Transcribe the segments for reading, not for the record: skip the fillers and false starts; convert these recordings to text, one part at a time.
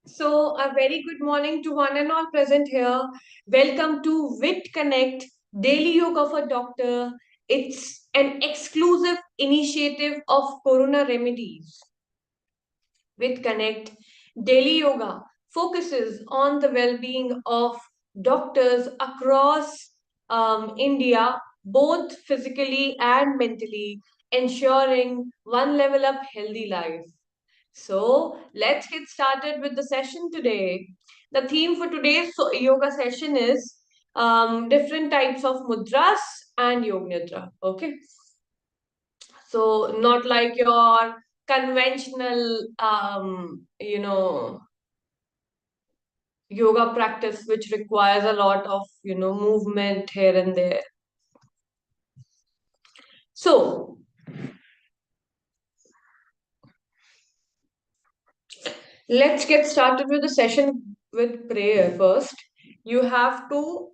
So, a very good morning to one and all present here. Welcome to Vitconnect Daily Yoga for Doctor. It's an exclusive initiative of Corona Remedies. Vitconnect Daily Yoga focuses on the well being of doctors across India, both physically and mentally, ensuring one level up healthy life. So let's get started with the session today. The theme for today's yoga session is different types of mudras and yoga nidra. Okay, so not like your conventional, yoga practice, which requires a lot of movement here and there. So let's get started with the session with prayer first. You have to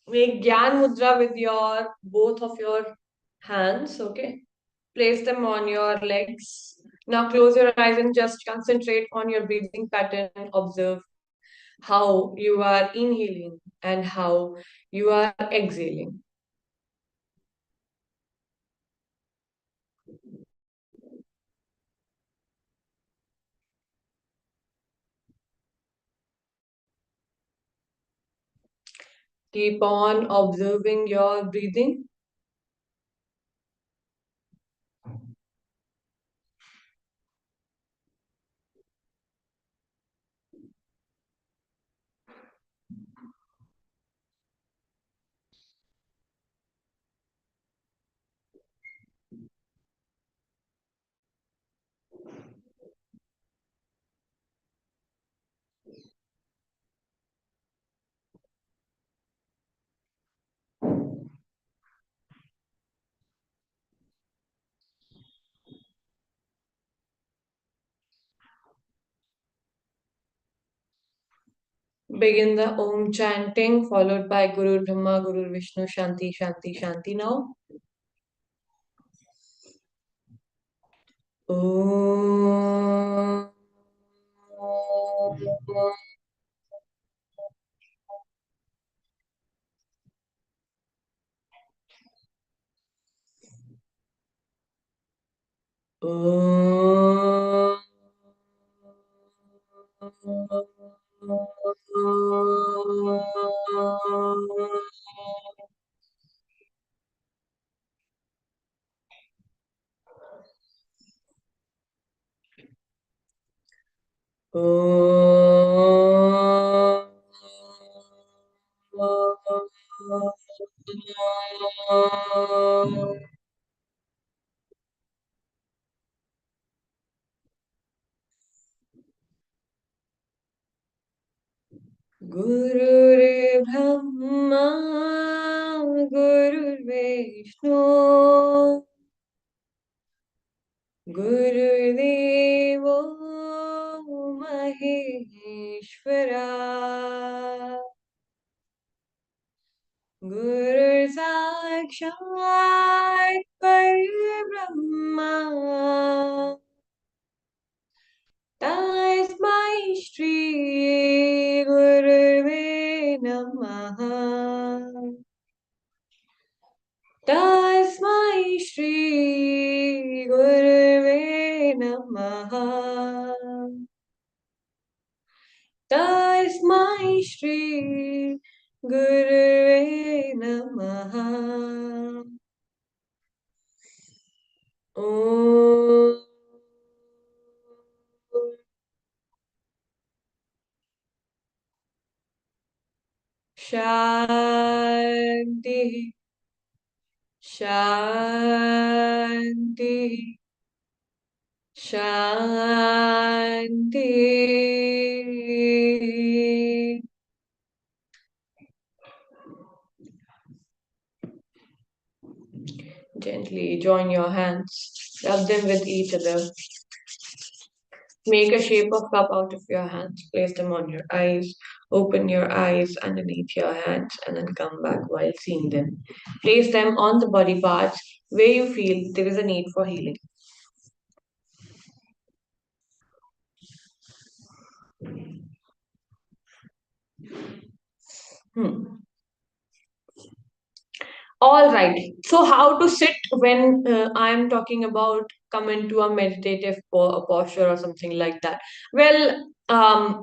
make Gyan Mudra with your both of your hands, okay? Place them on your legs. Now close your eyes and just concentrate on your breathing pattern. Observe how you are inhaling and how you are exhaling. Keep on observing your breathing. Begin the Om chanting, followed by Guru Brahma, Guru Vishnu, Shanti, Shanti, Shanti now. Om. Om. Guru Brahma, Guru Vishnu, Gurudevo Maheshwara, Guru Sakshat Parabrahma, Tasmai Shri Guruve Namaha. Tasmai Shri Guruve Namaha. Tasmai Shri Guruve Namaha. Om Shanti Shanti Shanti. Gently join your hands, rub them with each other. Make a shape of cup out of your hands, place them on your eyes, open your eyes underneath your hands, and then come back while seeing them. Place them on the body parts where you feel there is a need for healing. Hmm. All right. So, how to sit when I am talking about come into a meditative posture or something like that? Well,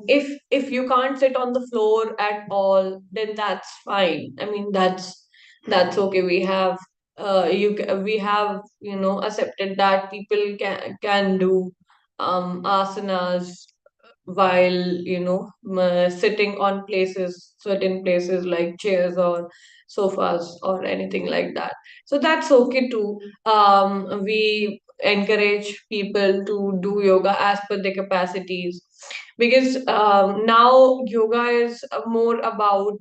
if you can't sit on the floor at all, then that's fine. I mean, that's okay. We have accepted that people can do asanas while sitting on certain places like chairs or sofas or anything like that, so that's okay too. We encourage people to do yoga as per their capacities, because now yoga is more about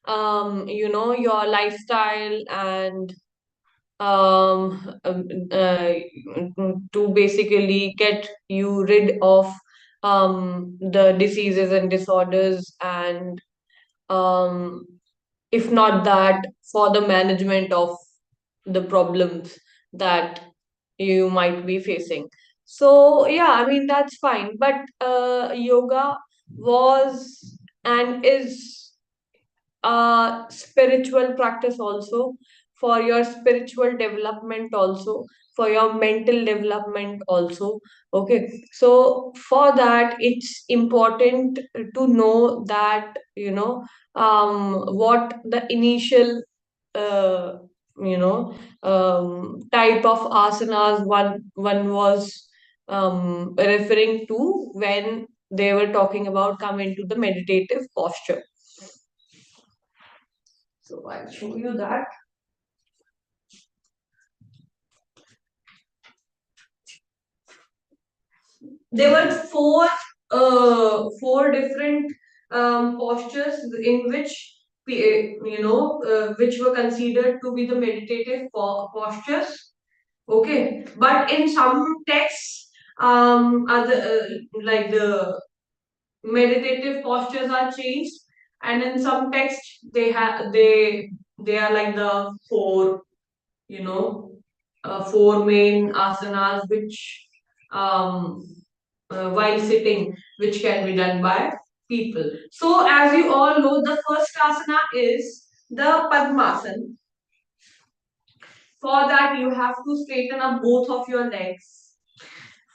your lifestyle and um, um, uh, to basically get you rid of the diseases and disorders, and um, if not that, for the management of the problems that you might be facing. So yeah, I mean, that's fine, but yoga was and is spiritual practice also, for your spiritual development also, for your mental development also. Okay, so for that it's important to know that what the initial uh, type of asanas one was referring to when they were talking about come into the meditative posture. So I'll show you that. There were four different postures in which which were considered to be the meditative postures. Okay, but in some texts, other like the meditative postures are changed, and in some texts they are like the you know, four main asanas which, um, while sitting, which can be done by people. So, as you all know, the first asana is the Padmasana. For that, you have to straighten up both of your legs.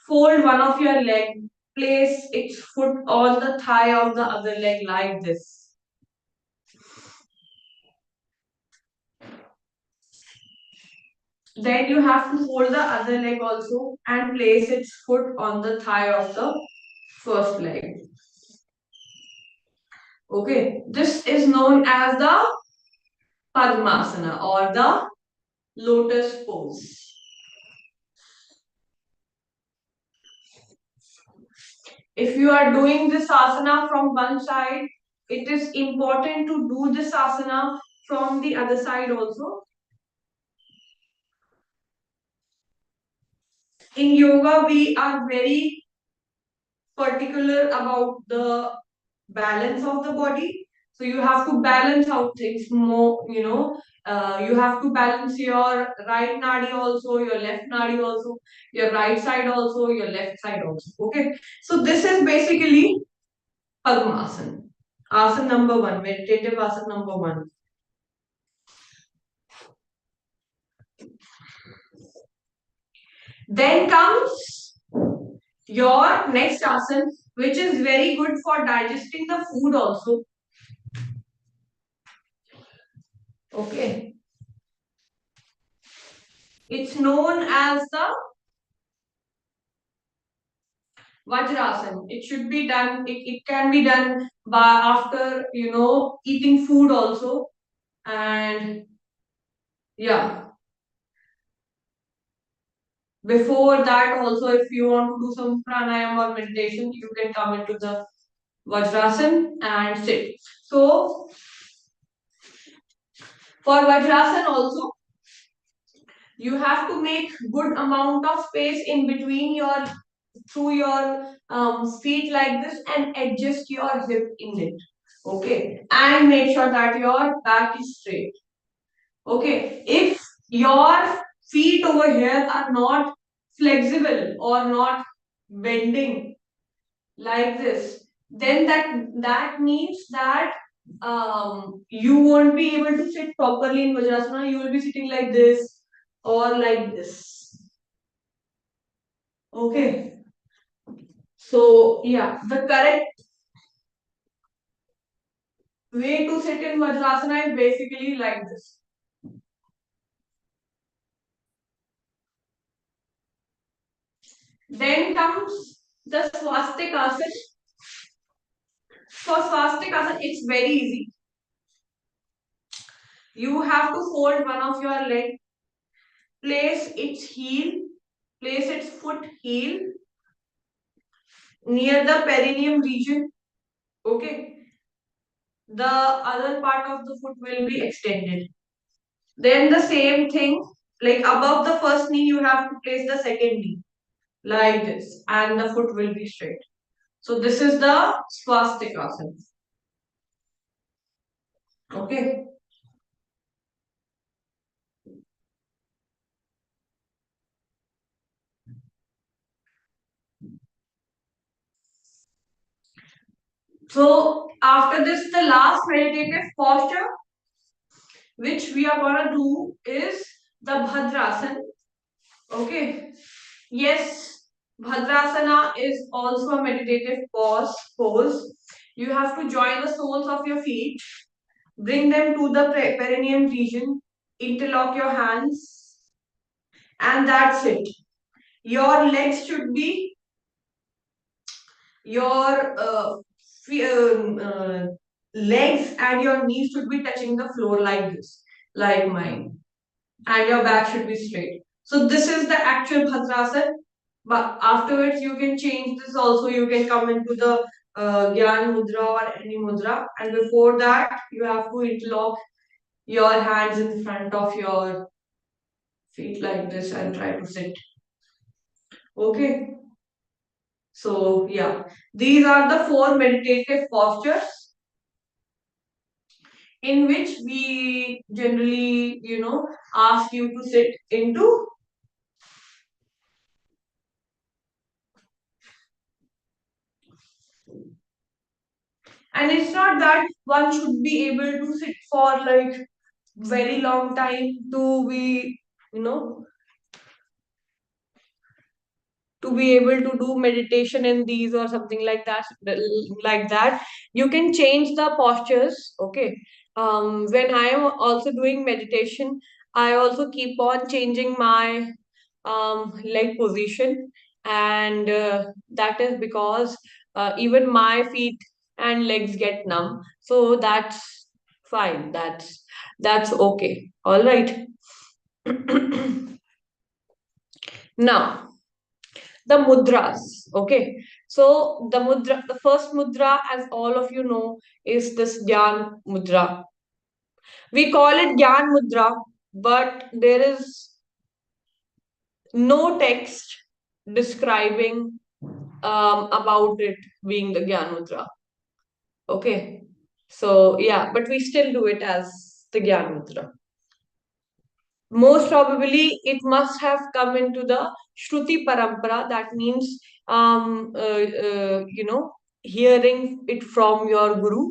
Fold one of your leg, place its foot on the thigh of the other leg like this. Then you have to fold the other leg also and place its foot on the thigh of the first leg. Okay, this is known as the Padmasana or the lotus pose. If you are doing this asana from one side, it is important to do this asana from the other side also. In yoga, we are very particular about the balance of the body. So you have to balance out things more, you have to balance your right nadi also, your left nadi also, your right side also, your left side also. Okay. So this is basically Padmasana. Asana number one, meditative asana number one. Then comes your next asana, which is very good for digesting the food also. Okay. It's known as the Vajrasan. It should be done, it can be done by after, eating food also. And yeah, before that also, if you want to do some pranayam or meditation, you can come into the Vajrasan and sit. So for Vajrasan also, you have to make good amount of space in between your through your feet like this and adjust your hip in it. Okay, and make sure that your back is straight. Okay, if your feet over here are not flexible or not bending like this, then that means that you won't be able to sit properly in Vajrasana. You will be sitting like this or like this. Okay. So yeah, the correct way to sit in Vajrasana is basically like this. Then comes the swastikasana. For swastikasana, it's very easy. You have to fold one of your leg, place its heel, place its foot heel near the perineum region. Okay. The other part of the foot will be extended. Then the same thing, like above the first knee, you have to place the second knee like this, and the foot will be straight. So this is the swastikasana. Okay. So after this, the last meditative posture which we are gonna do is the Bhadrasana. Okay. Yes, Bhadrasana is also a meditative pose. You have to join the soles of your feet, bring them to the perineum region, interlock your hands, and that's it. Your legs should be your legs and your knees should be touching the floor like this, like mine, and your back should be straight. So this is the actual Bhadrasana. But afterwards, you can change this also. You can come into the Gyan Mudra or any mudra. And before that, you have to interlock your hands in front of your feet like this and try to sit. Okay. So, yeah. These are the four meditative postures in which we generally, ask you to sit into. And it's not that one should be able to sit for like very long time to be, you know, to be able to do meditation in these or something like that. Like that, you can change the postures. Okay. When I am also doing meditation, I also keep on changing my leg position, and that is because even my feet and legs get numb. So that's fine. That's okay. All right. Now the mudras. Okay. So the first mudra, as all of you know, is this Gyan Mudra. We call it Gyan Mudra, but there is no text describing about it being the Gyan Mudra. Okay. So yeah, but we still do it as the Gyan Mudra. Most probably it must have come into the Shruti Parampara. That means, hearing it from your Guru.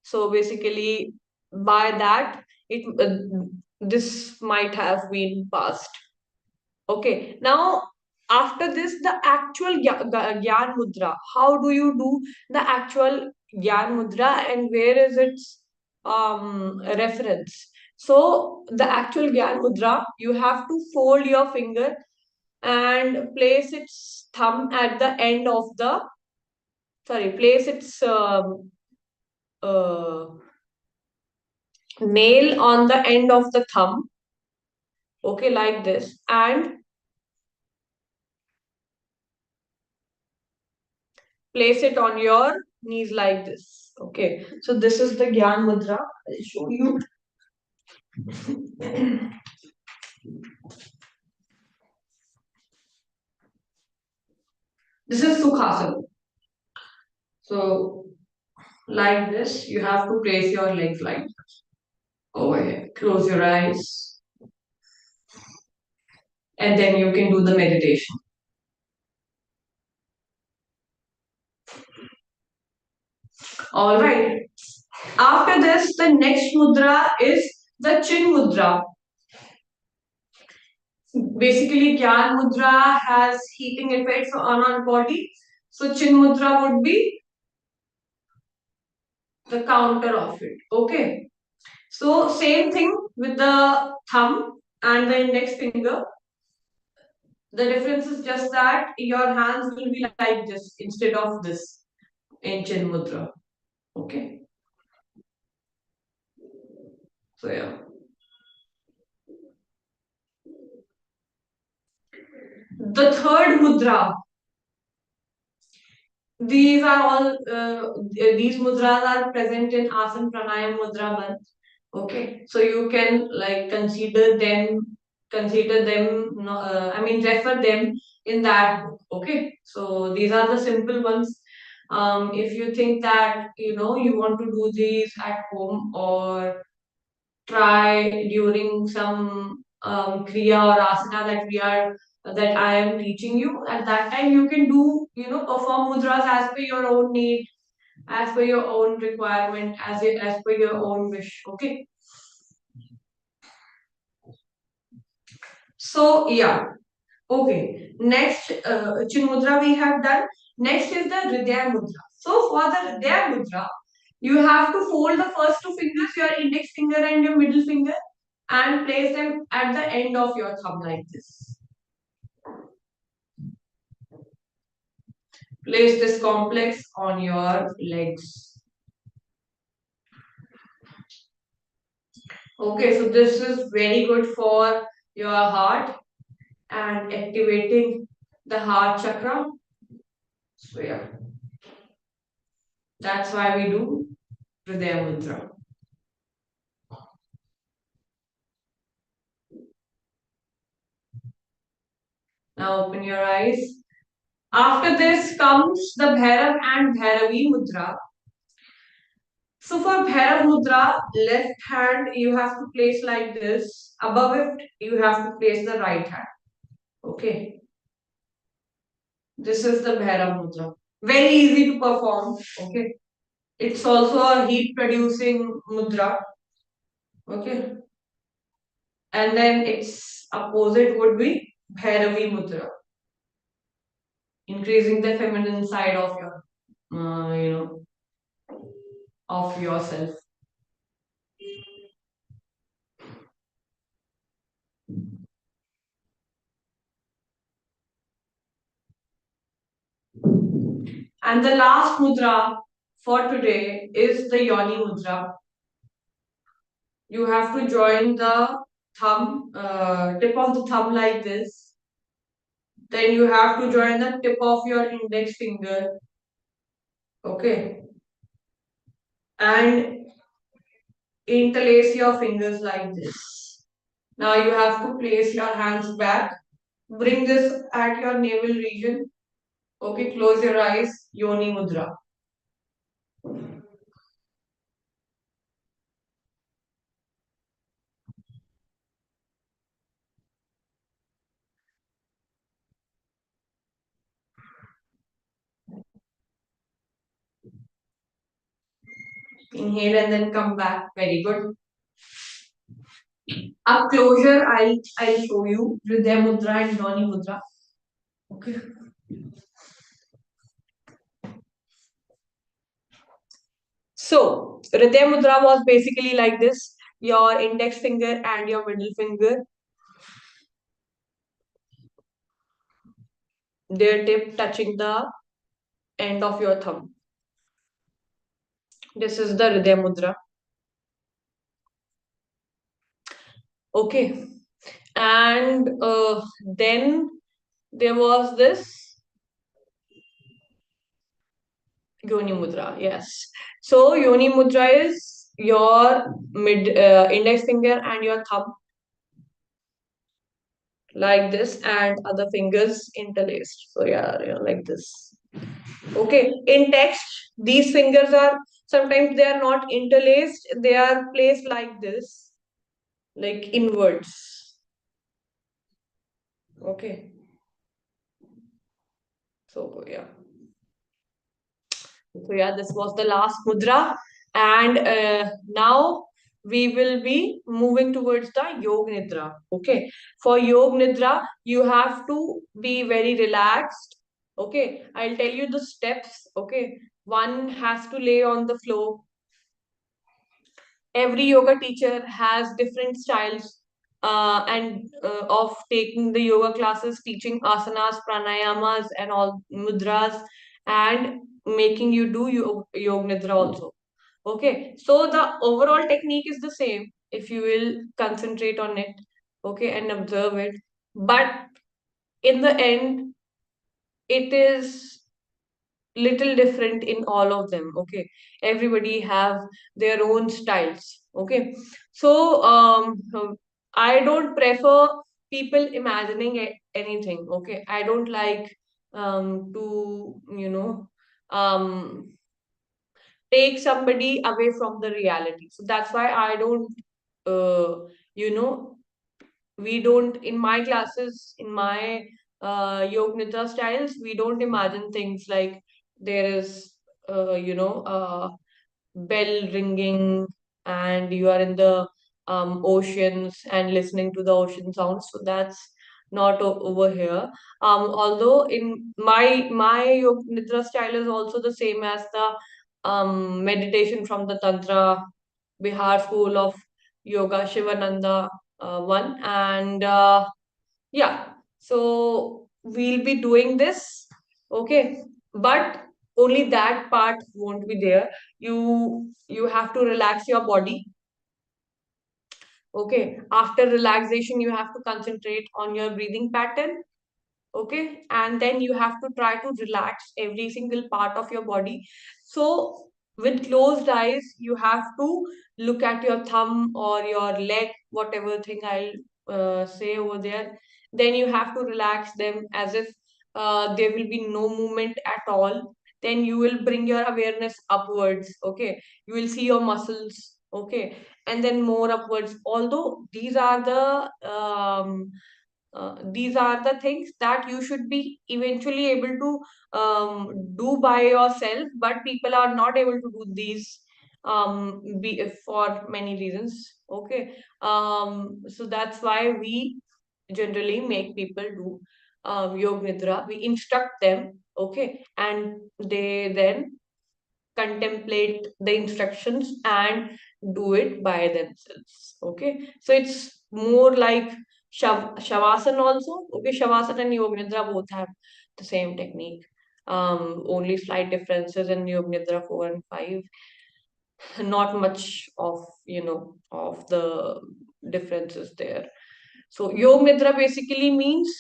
So basically, by that, this might have been passed. Okay. Now, after this, the actual Gyan Mudra. How do you do the actual Gyan Mudra, and where is its reference? So, the actual Gyan Mudra, you have to fold your finger and place its thumb at the end of the, sorry, place its uh, nail on the end of the thumb. Okay, like this. And place it on your knees like this. Okay, so this is the Gyan Mudra. I'll show you. This is Sukhasana. So, like this, you have to place your legs like this. Over here. Close your eyes, and then you can do the meditation. All right. After this, the next mudra is the chin mudra. Basically, Gyan mudra has heating effects on our body. So chin mudra would be the counter of it. Okay. So same thing with the thumb and the index finger. The difference is just that your hands will be like this instead of this in chin mudra. Okay. So yeah. The third mudra. These are all these mudras are present in Asana Pranayam Mudra Bandh. Okay, so you can like consider them. I mean, refer them in that book. Okay, so these are the simple ones. If you think that you want to do these at home or try during some kriya or asana that I am teaching you. At that time, you can do perform mudras as per your own need, as per your own requirement, as per your own wish. Okay. So yeah. Okay. Next, chin mudra we have done. Next is the hridaya mudra. So for the hridaya mudra, you have to fold the first two fingers, your index finger and your middle finger, and place them at the end of your thumb like this. Place this complex on your legs. Okay, so this is very good for your heart and activating the heart chakra. So yeah, that's why we do Hridaya Mudra. Now open your eyes. After this comes the Bhairav and Bhairavi Mudra. So for Bhairav Mudra, left hand you have to place like this. Above it, you have to place the right hand. Okay. This is the Bhairav Mudra. Very easy to perform. Okay. It's also a heat producing mudra. Okay. And then its opposite would be Bhairavi Mudra, increasing the feminine side of of yourself. And the last mudra for today is the Yoni Mudra. You have to join the tip of the thumb like this. Then you have to join the tip of your index finger. Okay. And interlace your fingers like this. Now you have to place your hands back. Bring this at your navel region. Okay, close your eyes. Yoni Mudra. Inhale and then come back. Very good. Up closure, I'll show you Hridaya Mudra and Yoni Mudra. Okay. So Hridaya Mudra was basically like this. Your index finger and your middle finger, their tip touching the end of your thumb. This is the Hridaya Mudra. Okay. And then there was this Yoni Mudra. Yes. So Yoni Mudra is your mid index finger and your thumb like this, and other fingers interlaced. So yeah, like this. Okay. In text, these fingers are sometimes they are not interlaced. They are placed like this, like inwards. Okay. So yeah. So yeah, this was the last mudra. And now we will be moving towards the Yog Nidra. Okay. For Yog Nidra, you have to be very relaxed. Okay. I'll tell you the steps. Okay. One has to lay on the floor. Every yoga teacher has different styles and of taking the yoga classes, teaching asanas, pranayamas, and all mudras, and making you do yoga nidra also. Okay, so the overall technique is the same if you will concentrate on it, okay, and observe it. But in the end, it is little different in all of them. Okay, everybody have their own styles. Okay, so I don't prefer people imagining anything. Okay, I don't like to take somebody away from the reality. So that's why I don't you know we don't, in my classes, in my Yog Nidra styles, we don't imagine things like there is bell ringing and you are in the oceans and listening to the ocean sounds. So that's not over here. Although in my Yog Nidra style is also the same as the meditation from the Tantra Bihar school of yoga, Shivananda one. And yeah, so we'll be doing this. Okay, but only that part won't be there. You have to relax your body. Okay, after relaxation, you have to concentrate on your breathing pattern. Okay, and then you have to try to relax every single part of your body. So with closed eyes you have to look at your thumb or your leg, whatever thing I'll say over there. Then you have to relax them as if there will be no movement at all. Then you will bring your awareness upwards. Okay, you will see your muscles. Okay, and then more upwards. Although these are the things that you should be eventually able to do by yourself, but people are not able to do these for many reasons. Okay, so that's why we generally make people do yoga nidra. We instruct them, okay, and they then contemplate the instructions and do it by themselves. Okay, so it's more like shavasana also. Okay, shavasana and yoga nidra both have the same technique. Only slight differences in yoga nidra 4 and 5. Not much of of the differences there. So yoga nidra basically means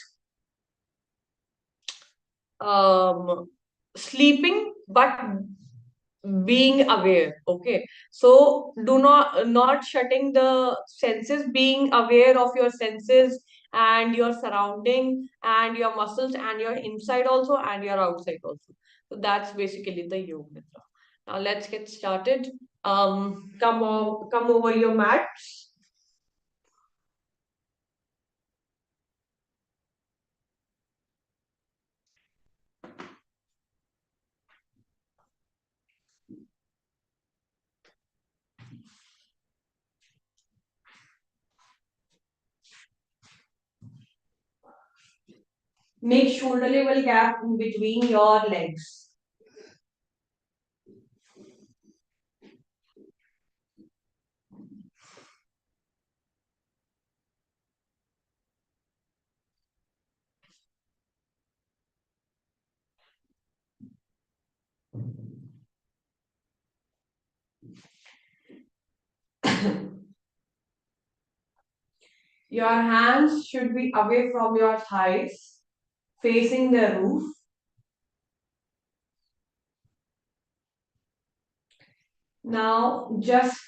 um, sleeping but being aware. Okay, so do not shutting the senses, being aware of your senses and your surrounding and your muscles and your inside also and your outside also. So that's basically the yoga nidra. Now let's get started. Come over your mats. Make shoulder level gap in between your legs. Your hands should be away from your thighs, facing the roof. Now just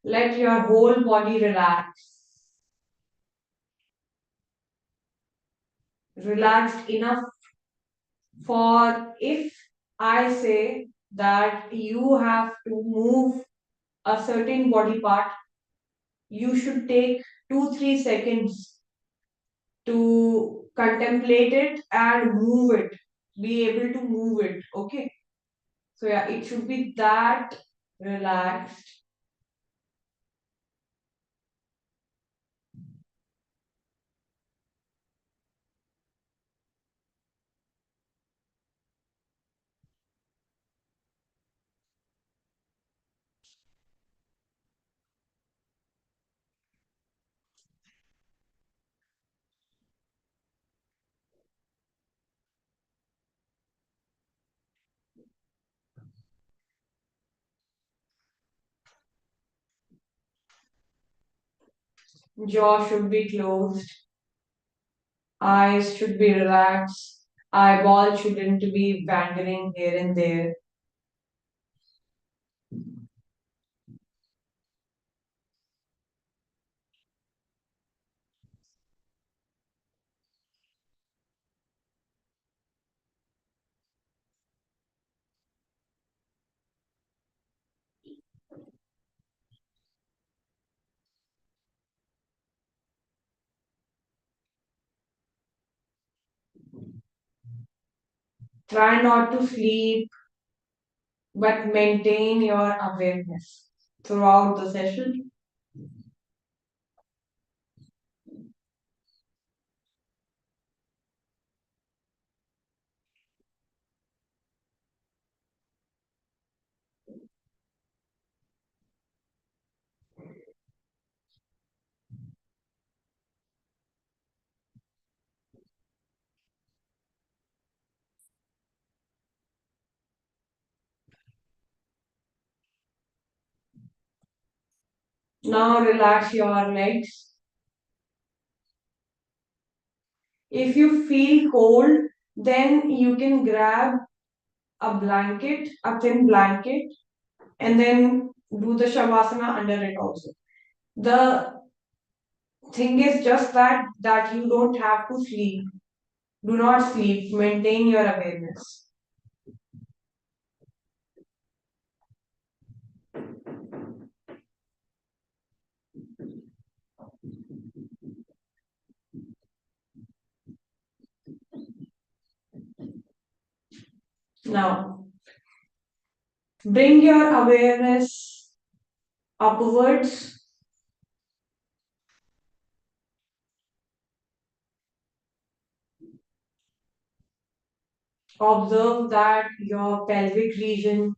let your whole body relax. Relaxed enough for if I say that you have to move a certain body part, you should take 2 3 seconds to contemplate it and move it. be able to move it. Okay. So yeah, it should be that relaxed. Jaw should be closed. Eyes should be relaxed. Eyeball shouldn't be wandering here and there. Try not to sleep, but maintain your awareness throughout the session. Now relax your legs. If you feel cold, then you can grab a blanket, a thin blanket, and then do the shavasana under it also. The thing is just that you don't have to sleep. Do not sleep. Maintain your awareness. Now, bring your awareness upwards. Observe that your pelvic region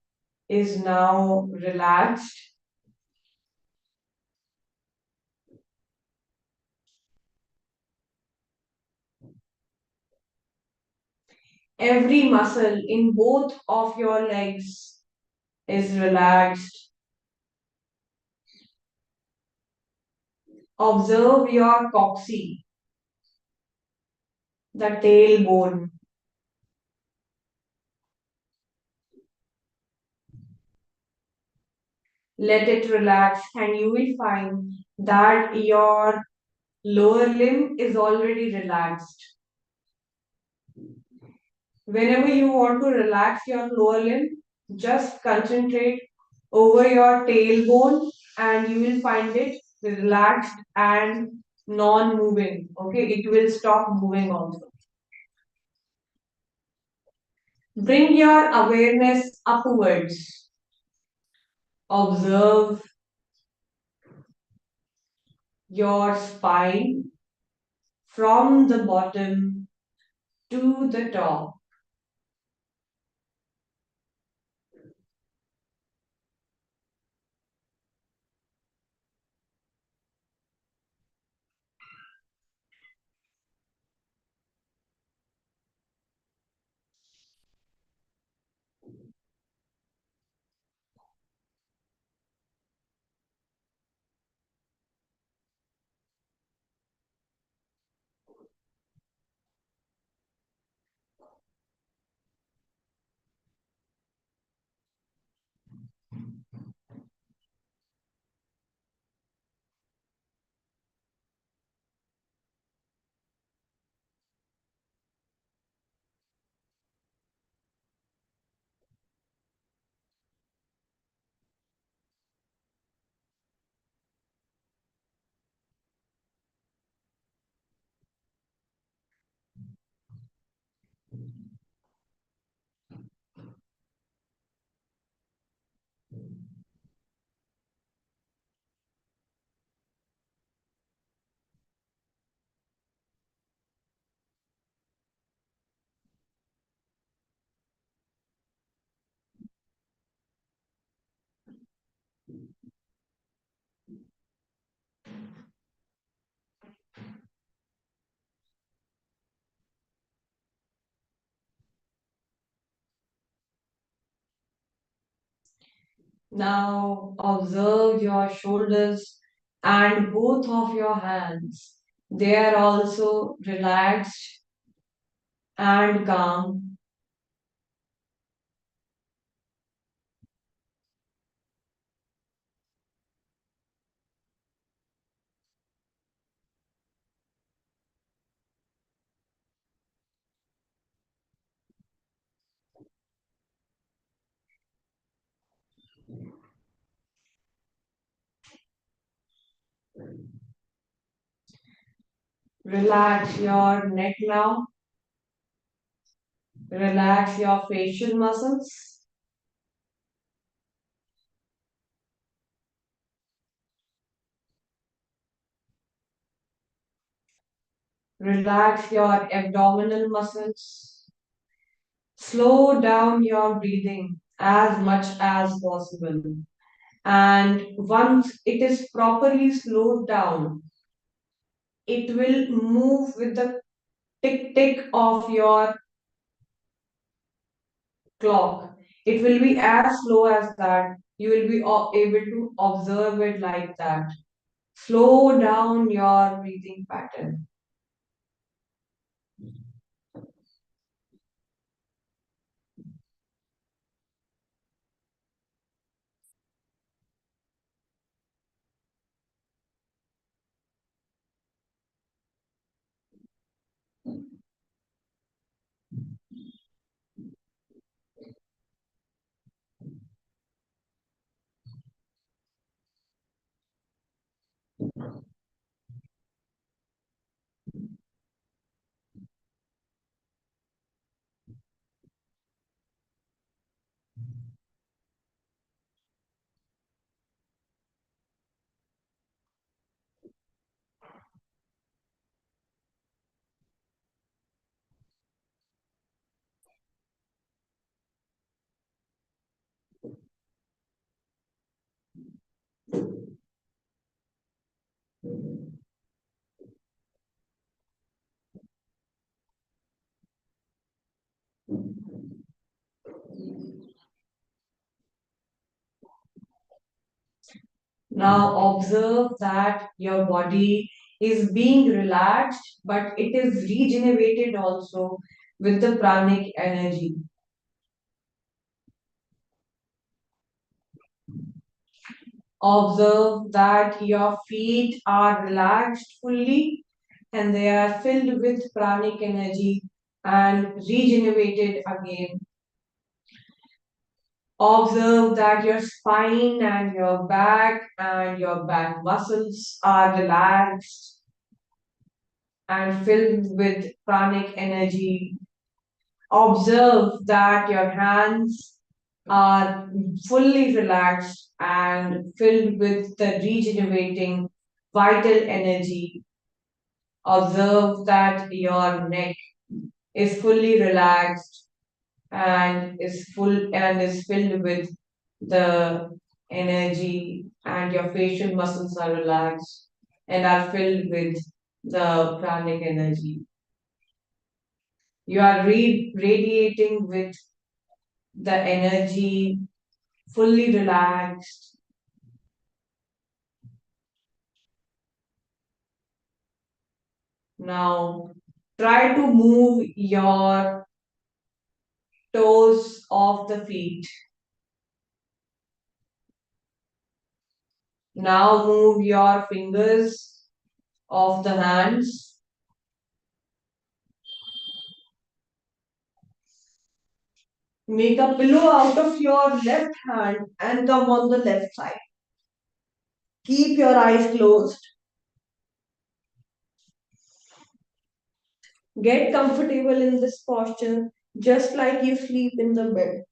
is now relaxed. Every muscle in both of your legs is relaxed. Observe your coccyx, the tailbone. Let it relax, and you will find that your lower limb is already relaxed. Whenever you want to relax your lower limb, just concentrate over your tailbone and you will find it relaxed and non-moving. Okay, it will stop moving also. Bring your awareness upwards. Observe your spine from the bottom to the top. Now observe your shoulders and both of your hands. They are also relaxed and calm. Relax your neck now. Relax your facial muscles. Relax your abdominal muscles. Slow down your breathing as much as possible. And once it is properly slowed down, it will move with the tick tick of your clock. It will be as slow as that. You will be able to observe it like that. Slow down your breathing pattern. Now observe that your body is being relaxed, but it is regenerated also with the pranic energy. Observe that your feet are relaxed fully and they are filled with pranic energy and regenerated again. Observe that your spine and your back muscles are relaxed and filled with pranic energy. Observe that your hands are fully relaxed and filled with the regenerating vital energy. Observe that your neck is fully relaxed and is filled with the energy, and your facial muscles are relaxed and are filled with the pranic energy. You are radiating with the energy, fully relaxed. Now try to move your toes off the feet. Now move your fingers off the hands. Make a pillow out of your left hand and come on the left side. Keep your eyes closed. Get comfortable in this posture just like you sleep in the bed.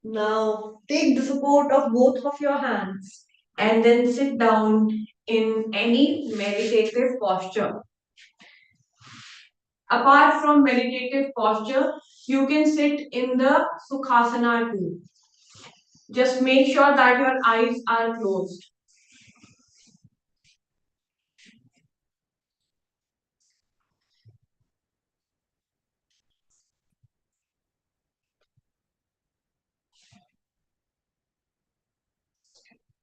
Now take the support of both of your hands and then sit down in any meditative posture. Apart from meditative posture, you can sit in the Sukhasana too. Just make sure that your eyes are closed.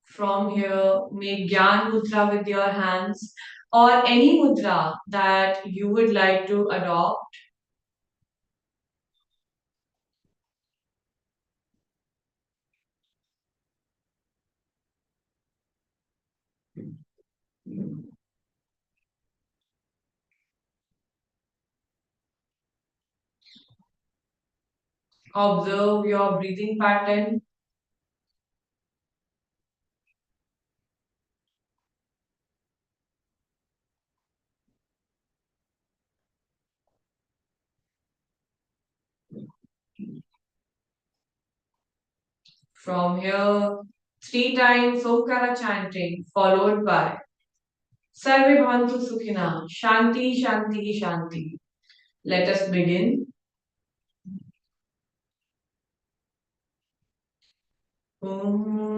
From here, make Gyan Mudra with your hands or any mudra that you would like to adopt. Observe your breathing pattern. From here, three times Omkara chanting, followed by Sarve Bhantu Sukhina, Shanti, Shanti, Shanti. Let us begin. Om.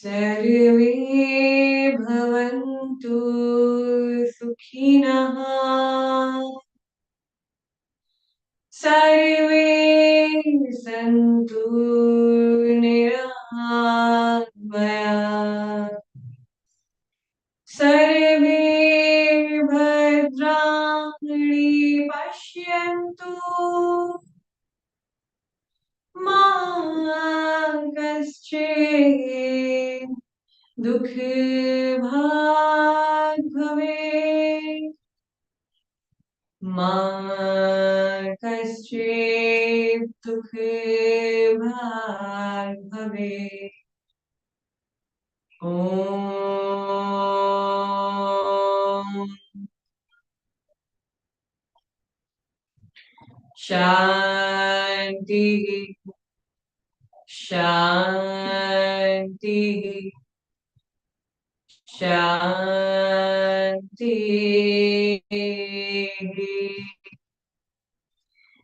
सर्वे भवन्तु सुखिनः सर्वे सन्तु निरामया सर्वे भद्राणि पश्यन्तु मा कश्चित् दुःखभाग् भवेत् मा कश्चित् दुःखभाग् भवेत् ॐ शान्तिः शान्तिः शान्तिः.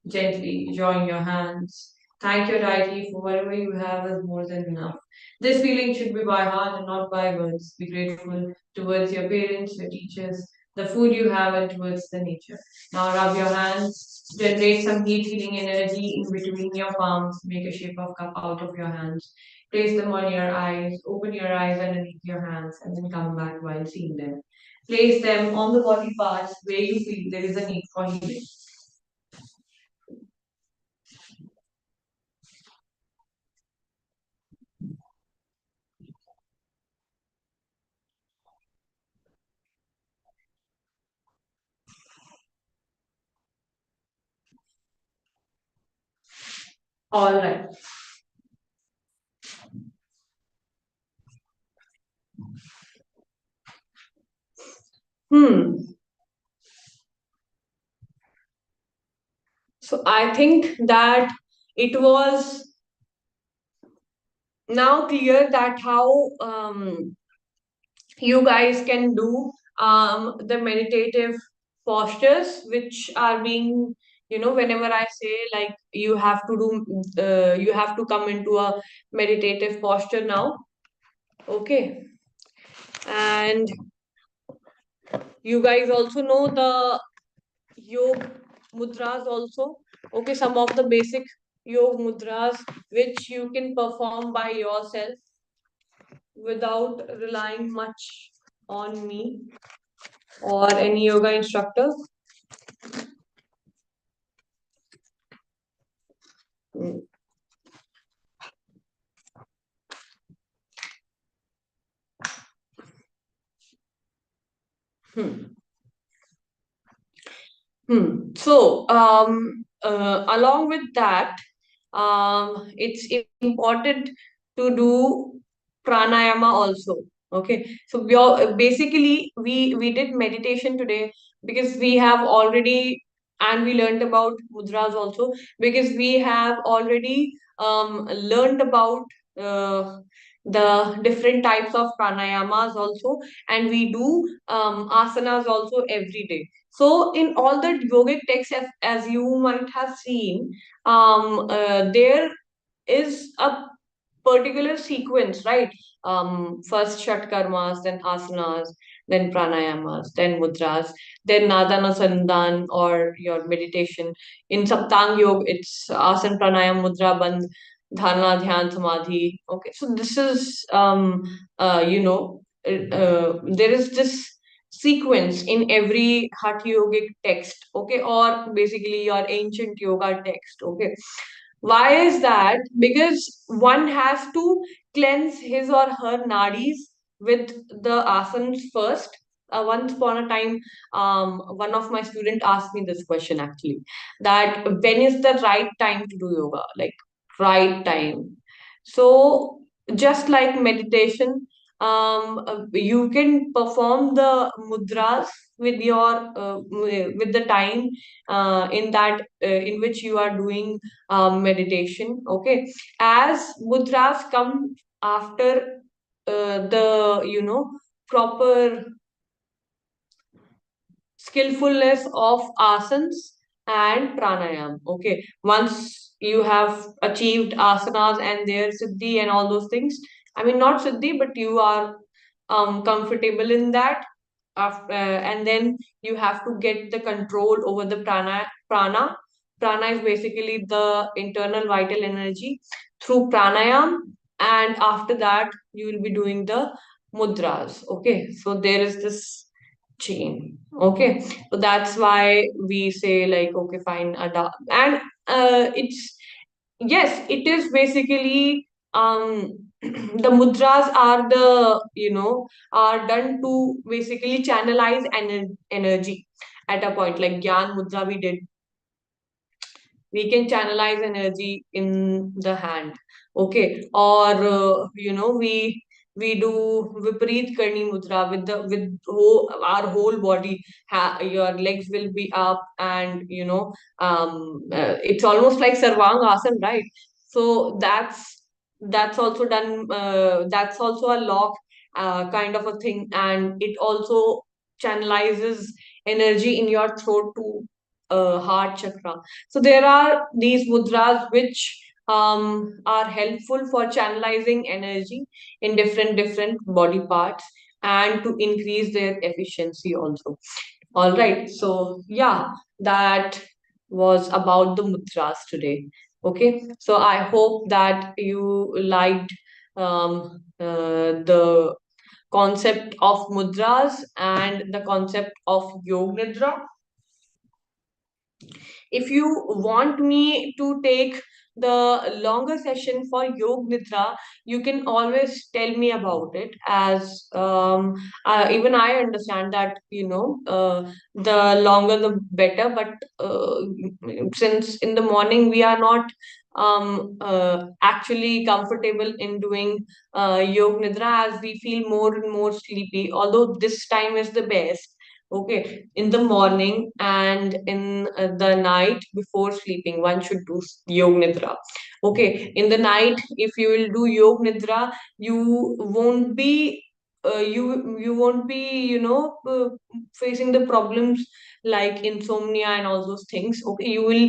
Gently join your hands. Thank your deity for whatever you have is more than enough. This feeling should be by heart and not by words. Be grateful towards your parents, your teachers, the food you have, and towards the nature. Now rub your hands, generate some heat healing energy in between your palms. Make a shape of cup out of your hands. Place them on your eyes. Open your eyes underneath your hands and then come back while seeing them. Place them on the body parts where you feel there is a need for healing. All right. Hmm. So I think that it was now clear that how you guys can do the meditative postures which are being, whenever I say like you have to do, you have to come into a meditative posture now. Okay. And you guys also know the yog mudras also. Okay, some of the basic yog mudras which you can perform by yourself. without relying much on me or any yoga instructor. Hmm. Hmm. So, along with that, it's important to do pranayama also. Okay, so basically we did meditation today because we have already, and we learned about mudras also because we have already learned about uh, the different types of pranayamas also, and we do asanas also every day. So, in all the yogic texts, as you might have seen, there is a particular sequence, right? First Shat Karmas, then Asanas, then Pranayamas, then Mudras, then Nadana Sandhan or your meditation. In Saptang Yoga, it's Asan, Pranayam, Mudra, Bandh, Dharana, Dhyan, Samadhi. Okay, so this is, there is this sequence in every Hatha Yogic text, okay, or basically your ancient yoga text, okay. Why is that? Because one has to cleanse his or her nadis with the asanas first. Once upon a time, one of my students asked me this question actually, that when is the right time to do yoga? Like, right time. So, just like meditation, you can perform the mudras with your with the time in that in which you are doing meditation. Okay, as mudras come after the proper skillfulness of asanas and pranayam. Okay, once you have achieved asanas and their siddhi and all those things, I mean not siddhi, but you are comfortable in that. After, and then you have to get the control over the prana. Prana is basically the internal vital energy through pranayam, and after that you will be doing the mudras. Okay, so there is this chain. Okay, so that's why we say like, okay, fine, adapt. And it's, yes, it is basically the mudras are the are done to basically channelize energy at a point. Like gyan mudra we did, we can channelize energy in the hand. Okay, or we do vipareet karni mudra with the with our whole body. Your legs will be up, and it's almost like sarvang asana, right? So that's also done, that's also a lock kind of a thing, and it also channelizes energy in your throat to heart chakra. So there are these mudras which are helpful for channelizing energy in different body parts and to increase their efficiency also. All right. So yeah, that was about the mudras today. Okay. So I hope that you liked the concept of mudras and the concept of yoga nidra. If you want me to take the longer session for Yog Nidra, you can always tell me about it. As even I understand that the longer the better. But since in the morning we are not actually comfortable in doing Yog Nidra, as we feel more and more sleepy. Although this time is the best. Okay, in the morning and in the night before sleeping, one should do Yog Nidra. Okay, in the night, if you will do Yog Nidra, you won't be you won't be facing the problems like insomnia and all those things. Okay, you will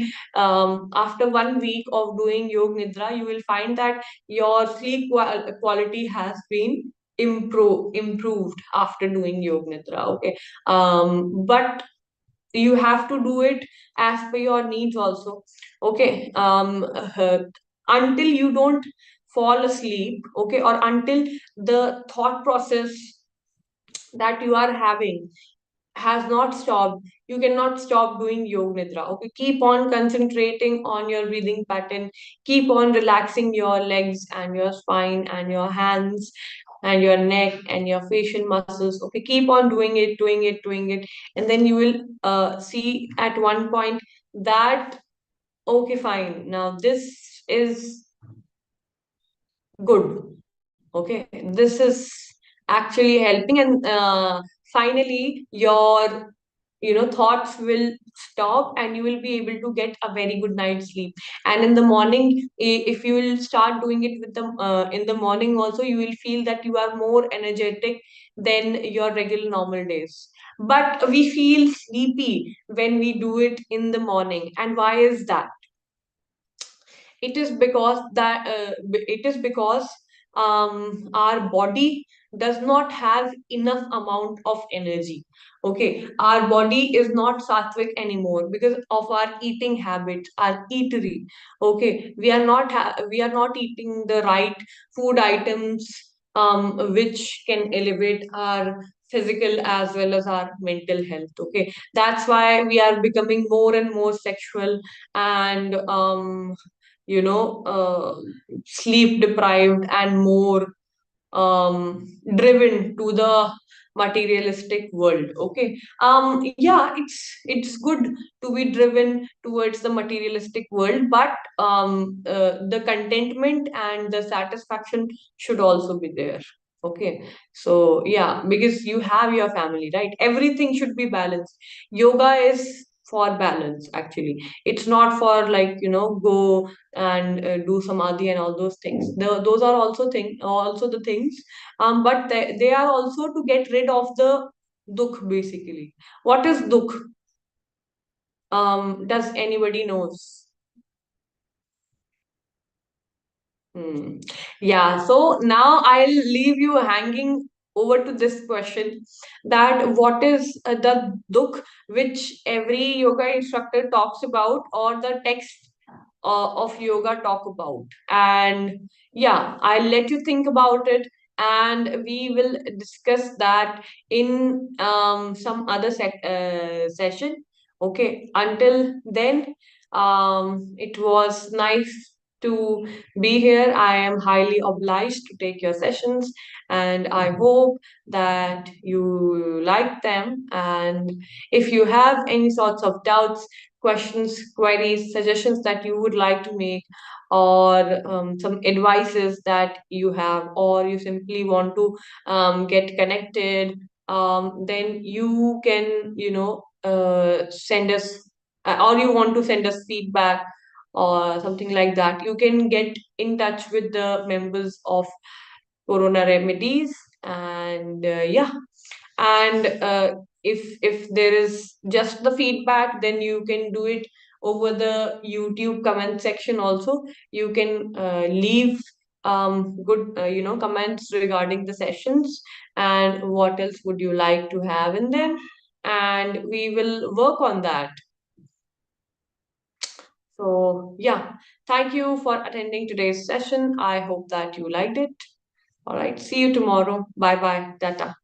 after 1 week of doing Yog Nidra, you will find that your sleep quality has been improved after doing Yog Nidra. Okay, but you have to do it as per your needs also. Okay, until you don't fall asleep, okay, or until the thought process that you are having has not stopped, you cannot stop doing yoga nidra. Okay, keep on concentrating on your breathing pattern, keep on relaxing your legs and your spine and your hands and your neck and your facial muscles. Okay, keep on doing it, doing it, doing it, and then you will see at one point that, okay, fine, now this is good. Okay, this is actually helping, and finally your thoughts will stop and you will be able to get a very good night's sleep. And in the morning, if you will start doing it with the in the morning also, you will feel that you are more energetic than your regular normal days. But we feel sleepy when we do it in the morning, and why is that? It is because our body does not have enough amount of energy. Okay, our body is not sattvic anymore because of our eating habits, our eatery. Okay, we are not eating the right food items, which can elevate our physical as well as our mental health. Okay, that's why we are becoming more and more sexual, and sleep deprived, and more driven to the materialistic world. Okay, yeah, it's good to be driven towards the materialistic world, but the contentment and the satisfaction should also be there. Okay, so yeah, because you have your family, right? Everything should be balanced. Yoga is for balance, actually. It's not for, like, go and do samadhi and all those things. Those are also the things, but they are also to get rid of the dukh, basically. What is dukh? Does anybody knows? Hmm. Yeah, so now I'll leave you hanging over to this question, that what is the dukh which every yoga instructor talks about, or the text of yoga talk about? And yeah, I'll let you think about it, and we will discuss that in some other session. Okay, until then, it was nice to be here. I am highly obliged to take your sessions, and I hope that you like them. And if you have any sorts of doubts, questions, queries, suggestions that you would like to make, or some advices that you have, or you simply want to get connected, then you can, send us, or you want to send us feedback or something like that, you can get in touch with the members of Corona Remedies. And yeah, and if there is just the feedback, then you can do it over the YouTube comment section also. You can leave good comments regarding the sessions, and what else would you like to have in them, and we will work on that. So yeah, thank you for attending today's session. I hope that you liked it. All right, see you tomorrow. Bye bye. Tata.